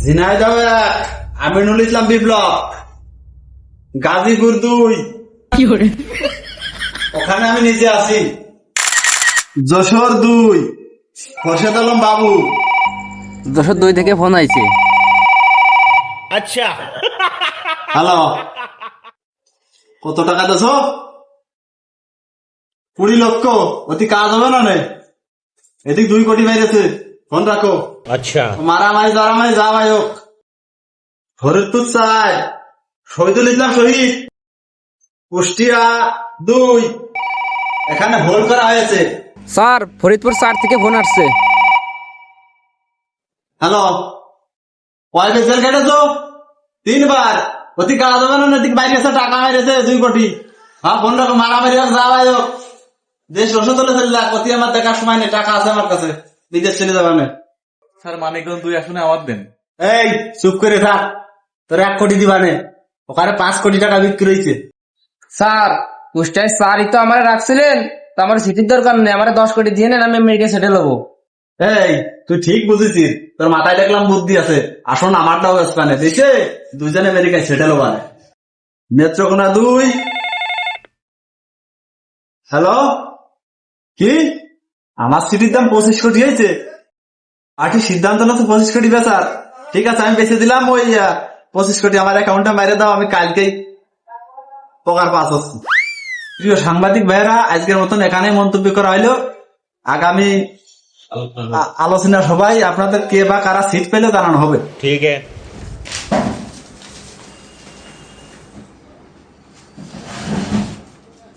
ঝিনাইদহ 1, আমিনুল ইসলাম বিপ্লব, গাজীপুর 2, ওখানে আমি নিজে আছি। যশোর 2, খোরশেদ আলম বাবু। যশোর 2 থেকে ফোন আইছে। আচ্ছা, হ্যালো, কত টাকা দেছ? 20 লক্ষ। অতি কাজ হবে না নে? এদিক 2 কোটি বাইরেছে, ফোন রাখো। আচ্ছা, মারামারি দারামারি যা ভাই হোক। ফরিদপুর 4, শহীদুল ইসলাম শহীদ, কুষ্টিয়া 2, এখানে হোল্ড করা হয়েছে। স্যার ফরিদপুর 4 থেকে ফোন আসছে। হ্যালো, কয় বেজেল কেটেছো? 3 বার। অতি কাজ হবে না? এদিক বাইরে আছে, টাকা মেরেছে 2 কোটি। হ্যাঁ, ফোন রাখো। মারামারি হোক যা ভাই হোক, দেশ রসে চলে চলে যাক। অতি আমার দেখার সময় নেই, টাকা আছে আমার কাছে, বিদেশ চলে যাবে না। স্যার মানিকগঞ্জ 2 আসনে আওয়াজ দেন। এই চুপ করে থাক, তোর 1 কোটি দিবানে, ওখানে 5 কোটি টাকা বিক্রি হয়েছে। স্যার কুষ্টায় স্যারই তো আমার রাখছিলেন, তো আমার সিটির দরকার নেই, আমার 10 কোটি দিয়ে নেন, আমি আমেরিকা সেটেল হবো। এই তুই ঠিক বুঝেছিস, তোর মাথায় দেখলাম বুদ্ধি আছে। আসুন আমারটাও স্পানে দিছে, দুজনে আমেরিকায় সেটেল হবানে। নেত্রকোনা 2। হ্যালো, কি আমার সিটির দাম 25 কোটি হয়েছে? আর কি সিদ্ধান্ত না তো 25 কোটি বেচার? ঠিক আছে, আমি বেঁচে দিলাম। ওই 25 কোটি আমার অ্যাকাউন্টে মেরে দাও, আমি কালকেই পকার পাস হচ্ছি। প্রিয় সাংবাদিক ভাইয়েরা, আজকের মতন এখানেই মন্তব্য করা হইলো। আগামী আলোচনা সবাই আপনাদের কে বা কারা সিট পেলে জানানো হবে। ঠিক আছে।